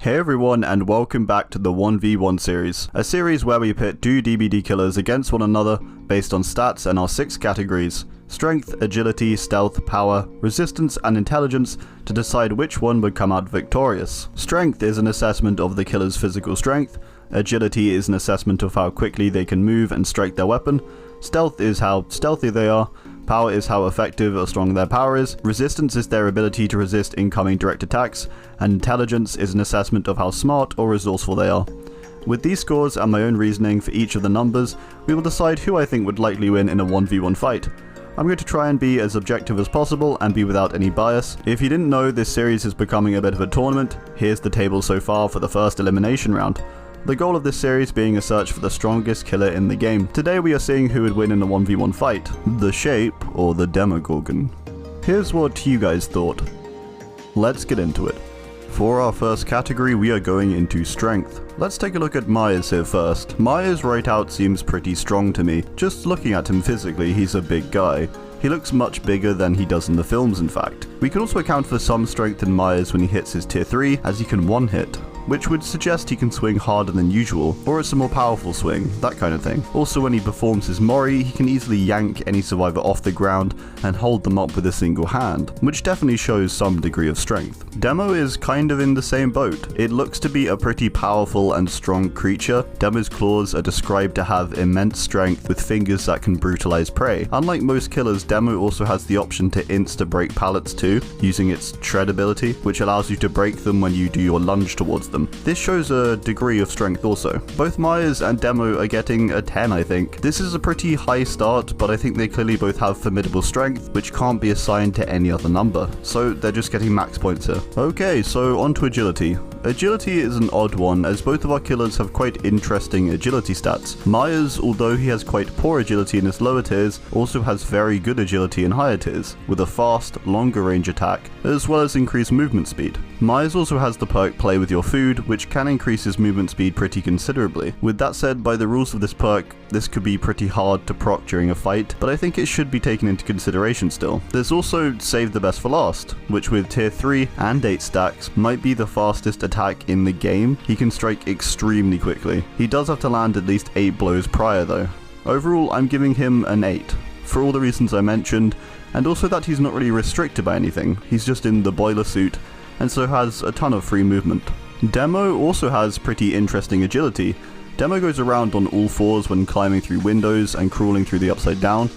Hey everyone, and welcome back to the 1v1 series, a series where we pit two DBD killers against one another based on stats and our 6 categories: strength, agility, stealth, power, resistance and intelligence, to decide which one would come out victorious. Strength is an assessment of the killer's physical strength, agility is an assessment of how quickly they can move and strike their weapon, stealth is how stealthy they are, power is how effective or strong their power is, resistance is their ability to resist incoming direct attacks, and intelligence is an assessment of how smart or resourceful they are. With these scores and my own reasoning for each of the numbers, we will decide who I think would likely win in a 1v1 fight. I'm going to try and be as objective as possible and be without any bias. If you didn't know, this series is becoming a bit of a tournament. Here's the table so far for the first elimination round. The goal of this series being a search for the strongest killer in the game. Today we are seeing who would win in a 1v1 fight, the Shape or the Demogorgon. Here's what you guys thought. Let's get into it. For our first category we are going into strength. Let's take a look at Myers here first. Myers right out seems pretty strong to me. Just looking at him physically, he's a big guy. He looks much bigger than he does in the films, in fact. We can also account for some strength in Myers when he hits his tier 3, as he can one-hit, which would suggest he can swing harder than usual, or it's a more powerful swing, that kind of thing. Also, when he performs his Mori, he can easily yank any survivor off the ground and hold them up with a single hand, which definitely shows some degree of strength. Demo is kind of in the same boat. It looks to be a pretty powerful and strong creature. Demo's claws are described to have immense strength with fingers that can brutalize prey. Unlike most killers, Demo also has the option to insta-break pallets too, using its shred ability, which allows you to break them when you do your lunge towards them. This shows a degree of strength also. Both Myers and Demo are getting a 10, I think. This is a pretty high start, but I think they clearly both have formidable strength, which can't be assigned to any other number, so they're just getting max points here. Okay, so on to agility. Agility is an odd one, as both of our killers have quite interesting agility stats. Myers, although he has quite poor agility in his lower tiers, also has very good agility in higher tiers, with a fast, longer range attack, as well as increased movement speed. Myers also has the perk Play With Your Food, which can increase his movement speed pretty considerably. With that said, by the rules of this perk, this could be pretty hard to proc during a fight, but I think it should be taken into consideration still. There's also Save the Best for Last, which with tier 3 and 8 stacks might be the fastest attack in the game. He can strike extremely quickly. He does have to land at least 8 blows prior though. Overall, I'm giving him an 8, for all the reasons I mentioned, and also that he's not really restricted by anything. He's just in the boiler suit, and so has a ton of free movement. Demo also has pretty interesting agility. Demo goes around on all fours when climbing through windows and crawling through the upside down.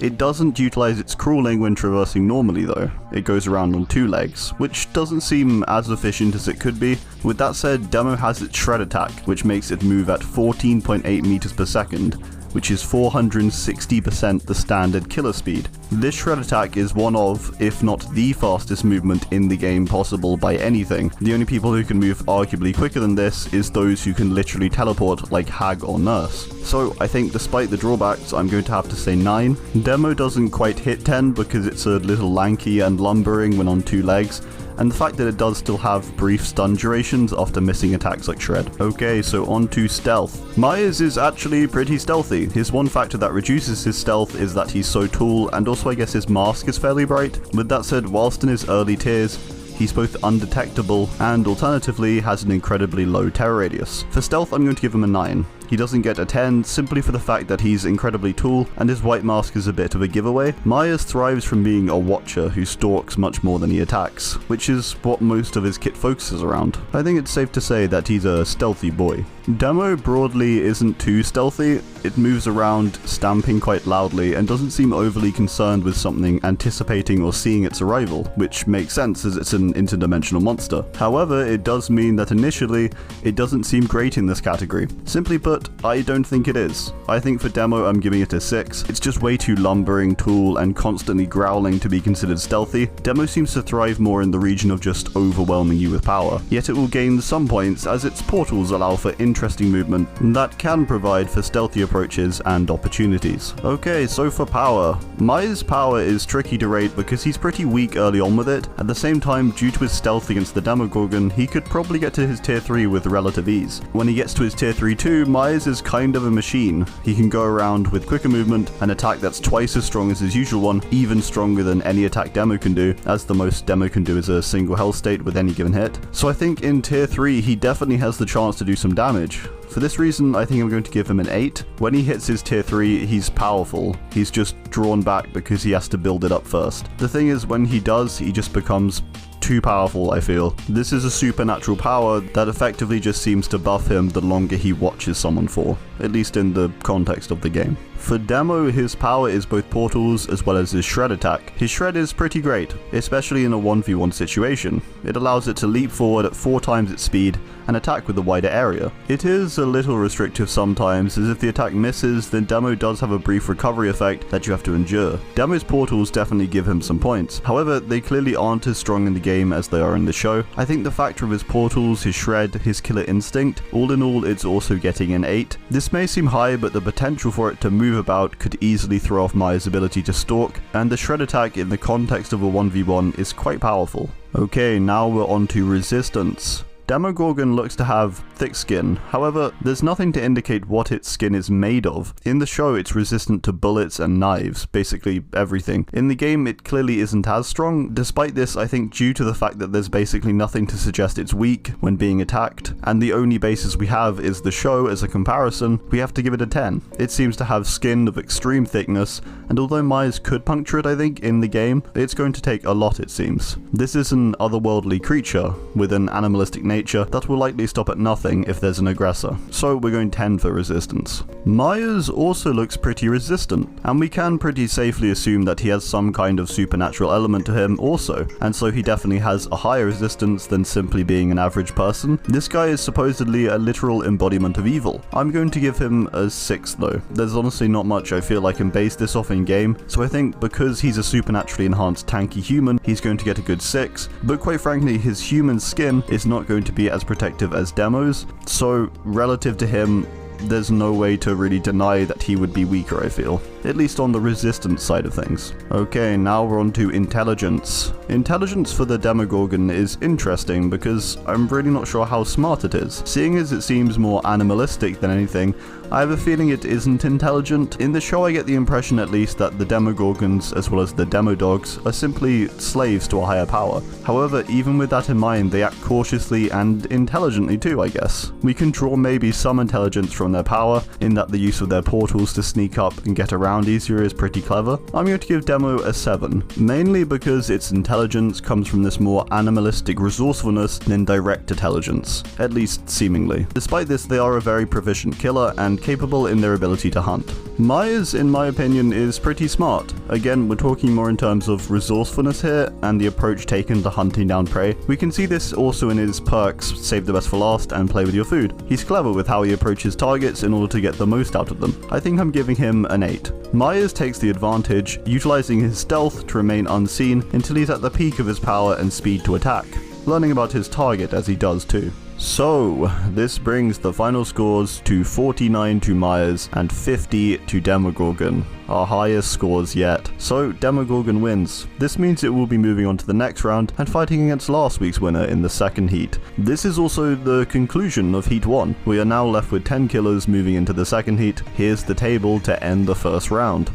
It doesn't utilize its crawling when traversing normally though. It goes around on 2 legs, which doesn't seem as efficient as it could be. With that said, Demo has its shred attack, which makes it move at 14.8 meters per second, which is 460% the standard killer speed. This shred attack is one of, if not the fastest movement in the game possible by anything. The only people who can move arguably quicker than this is those who can literally teleport like Hag or Nurse. So I think despite the drawbacks, I'm going to have to say 9. Demo doesn't quite hit 10 because it's a little lanky and lumbering when on 2 legs, and the fact that it does still have brief stun durations after missing attacks like Shred. Okay, so on to stealth. Myers is actually pretty stealthy. His one factor that reduces his stealth is that he's so tall, and also I guess his mask is fairly bright. With that said, whilst in his early tiers, he's both undetectable and alternatively has an incredibly low terror radius. For stealth, I'm going to give him a 9. He doesn't get a 10 simply for the fact that he's incredibly tall and his white mask is a bit of a giveaway. Myers thrives from being a watcher who stalks much more than he attacks, which is what most of his kit focuses around. I think it's safe to say that he's a stealthy boy. Demo broadly isn't too stealthy. It moves around stamping quite loudly and doesn't seem overly concerned with something anticipating or seeing its arrival, which makes sense as it's an interdimensional monster. However, it does mean that initially it doesn't seem great in this category. Simply put, I don't think it is. I think for Demo I'm giving it a 6. It's just way too lumbering, tall, and constantly growling to be considered stealthy. Demo seems to thrive more in the region of just overwhelming you with power, yet it will gain some points as its portals allow for interesting movement that can provide for stealthy approaches and opportunities. Okay, so for power. Myers' power is tricky to rate because he's pretty weak early on with it. At the same time, due to his stealth against the Demogorgon, he could probably get to his tier 3 with relative ease. When he gets to his tier 3 too, Myers Myers is kind of a machine. He can go around with quicker movement, an attack that's twice as strong as his usual one, even stronger than any attack Demo can do, as the most Demo can do is a single health state with any given hit. So I think in tier 3 he definitely has the chance to do some damage. For this reason, I think I'm going to give him an 8. When he hits his tier 3, he's powerful. He's just drawn back because he has to build it up first. The thing is, when he does, he just becomes too powerful, I feel. This is a supernatural power that effectively just seems to buff him the longer he watches someone for, at least in the context of the game. For Demo, his power is both portals as well as his shred attack. His shred is pretty great, especially in a 1v1 situation. It allows it to leap forward at 4 times its speed and attack with a wider area. It is a little restrictive sometimes, as if the attack misses, then Demo does have a brief recovery effect that you have to endure. Demo's portals definitely give him some points, however they clearly aren't as strong in the game as they are in the show. I think the factor of his portals, his shred, his killer instinct, all in all it's also getting an 8. This may seem high, but the potential for it to move about could easily throw off Myers' ability to stalk, and the shred attack in the context of a 1v1 is quite powerful. Okay, now we're on to resistance. Demogorgon looks to have thick skin, however, there's nothing to indicate what its skin is made of. In the show, it's resistant to bullets and knives, basically everything. In the game, it clearly isn't as strong. Despite this, I think due to the fact that there's basically nothing to suggest it's weak when being attacked, and the only basis we have is the show as a comparison, we have to give it a 10. It seems to have skin of extreme thickness, and although Myers could puncture it, I think, in the game, it's going to take a lot, it seems. This is an otherworldly creature with an animalistic nature that will likely stop at nothing if there's an aggressor, so we're going 10 for resistance. Myers also looks pretty resistant, and we can pretty safely assume that he has some kind of supernatural element to him also, and so he definitely has a higher resistance than simply being an average person. This guy is supposedly a literal embodiment of evil. I'm going to give him a 6 though. There's honestly not much I feel I can base this off in game, so I think because he's a supernaturally enhanced tanky human, he's going to get a good 6, but quite frankly his human skin is not going to be as protective as Demo's, so relative to him, there's no way to really deny that he would be weaker, I feel. At least on the resistance side of things. Okay, now we're on to intelligence. Intelligence for the Demogorgon is interesting because I'm really not sure how smart it is. Seeing as it seems more animalistic than anything, I have a feeling it isn't intelligent. In the show I get the impression at least that the Demogorgons, as well as the Demodogs, are simply slaves to a higher power. However, even with that in mind, they act cautiously and intelligently too, I guess. We can draw maybe some intelligence from their power, in that the use of their portals to sneak up and get around easier is pretty clever. I'm going to give Demo a 7, mainly because its intelligence comes from this more animalistic resourcefulness than direct intelligence, at least seemingly. Despite this, they are a very proficient killer and capable in their ability to hunt. Myers, in my opinion, is pretty smart. Again, we're talking more in terms of resourcefulness here and the approach taken to hunting down prey. We can see this also in his perks, save the best for last and play with your food. He's clever with how he approaches targets in order to get the most out of them. I think I'm giving him an 8. Myers takes the advantage, utilizing his stealth to remain unseen until he's at the peak of his power and speed to attack, learning about his target as he does too. So, this brings the final scores to 49 to Myers and 50 to Demogorgon, our highest scores yet. So, Demogorgon wins. This means it will be moving on to the next round and fighting against last week's winner in the second heat. This is also the conclusion of Heat 1. We are now left with 10 killers moving into the second heat. Here's the table to end the first round.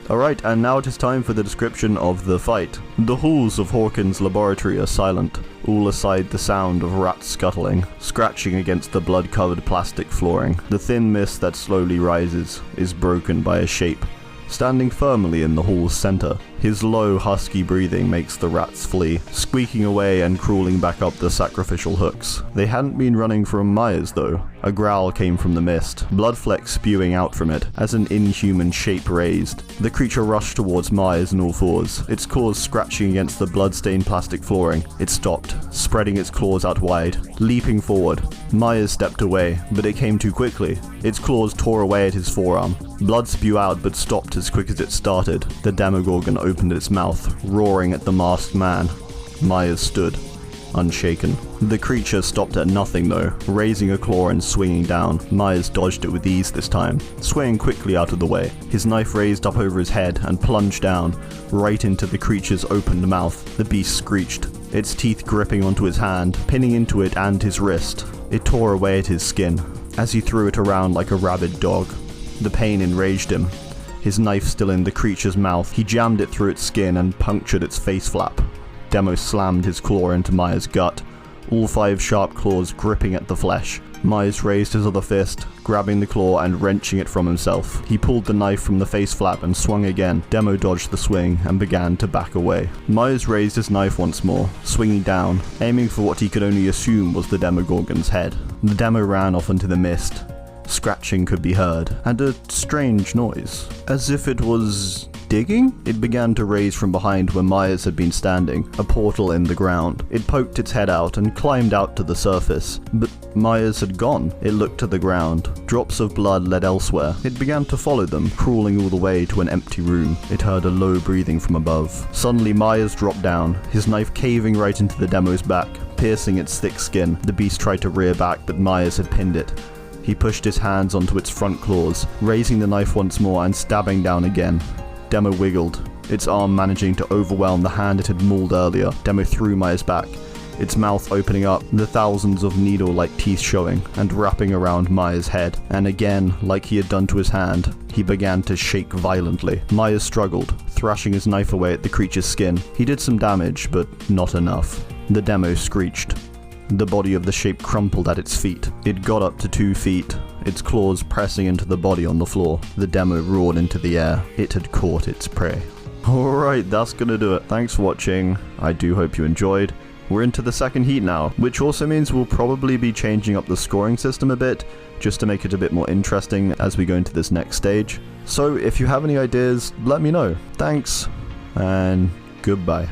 Alright, and now it is time for the description of the fight. The halls of Hawkins' laboratory are silent, all aside the sound of rats scuttling, scratching against the blood-covered plastic flooring. The thin mist that slowly rises is broken by a shape, standing firmly in the hall's center. His low, husky breathing makes the rats flee, squeaking away and crawling back up the sacrificial hooks. They hadn't been running from Myers though. A growl came from the mist, blood flecks spewing out from it, as an inhuman shape raised. The creature rushed towards Myers on all fours, its claws scratching against the blood-stained plastic flooring. It stopped, spreading its claws out wide, leaping forward. Myers stepped away, but it came too quickly. Its claws tore away at his forearm. Blood spewed out but stopped as quick as it started. The Demogorgon opened its mouth, roaring at the masked man. Myers stood, unshaken. The creature stopped at nothing though, raising a claw and swinging down. Myers dodged it with ease this time, swaying quickly out of the way. His knife raised up over his head and plunged down, right into the creature's opened mouth. The beast screeched, its teeth gripping onto his hand, pinning into it and his wrist. It tore away at his skin, as he threw it around like a rabid dog. The pain enraged him. His knife still in the creature's mouth, he jammed it through its skin and punctured its face flap. Demo slammed his claw into Maya's gut, all 5 sharp claws gripping at the flesh. Myers raised his other fist, grabbing the claw and wrenching it from himself. He pulled the knife from the face flap and swung again. Demo dodged the swing and began to back away. Myers raised his knife once more, swinging down, aiming for what he could only assume was the Demogorgon's head. The Demo ran off into the mist. Scratching could be heard, and a strange noise. As if it was digging? It began to raise from behind where Myers had been standing, a portal in the ground. It poked its head out and climbed out to the surface. But Myers had gone. It looked to the ground. Drops of blood led elsewhere. It began to follow them, crawling all the way to an empty room. It heard a low breathing from above. Suddenly Myers dropped down, his knife caving right into the Demo's back, piercing its thick skin. The beast tried to rear back, but Myers had pinned it. He pushed his hands onto its front claws, raising the knife once more and stabbing down again. Demo wiggled, its arm managing to overwhelm the hand it had mauled earlier. Demo threw Myers back, its mouth opening up, the thousands of needle-like teeth showing and wrapping around Myers' head. And again, like he had done to his hand, he began to shake violently. Myers struggled, thrashing his knife away at the creature's skin. He did some damage, but not enough. The Demo screeched. The body of the shape crumpled at its feet. It got up to 2 feet, its claws pressing into the body on the floor. The Demo roared into the air. It had caught its prey. Alright, that's gonna do it. Thanks for watching. I do hope you enjoyed. We're into the second heat now, which also means we'll probably be changing up the scoring system a bit, just to make it a bit more interesting as we go into this next stage. So if you have any ideas, let me know. Thanks, and goodbye.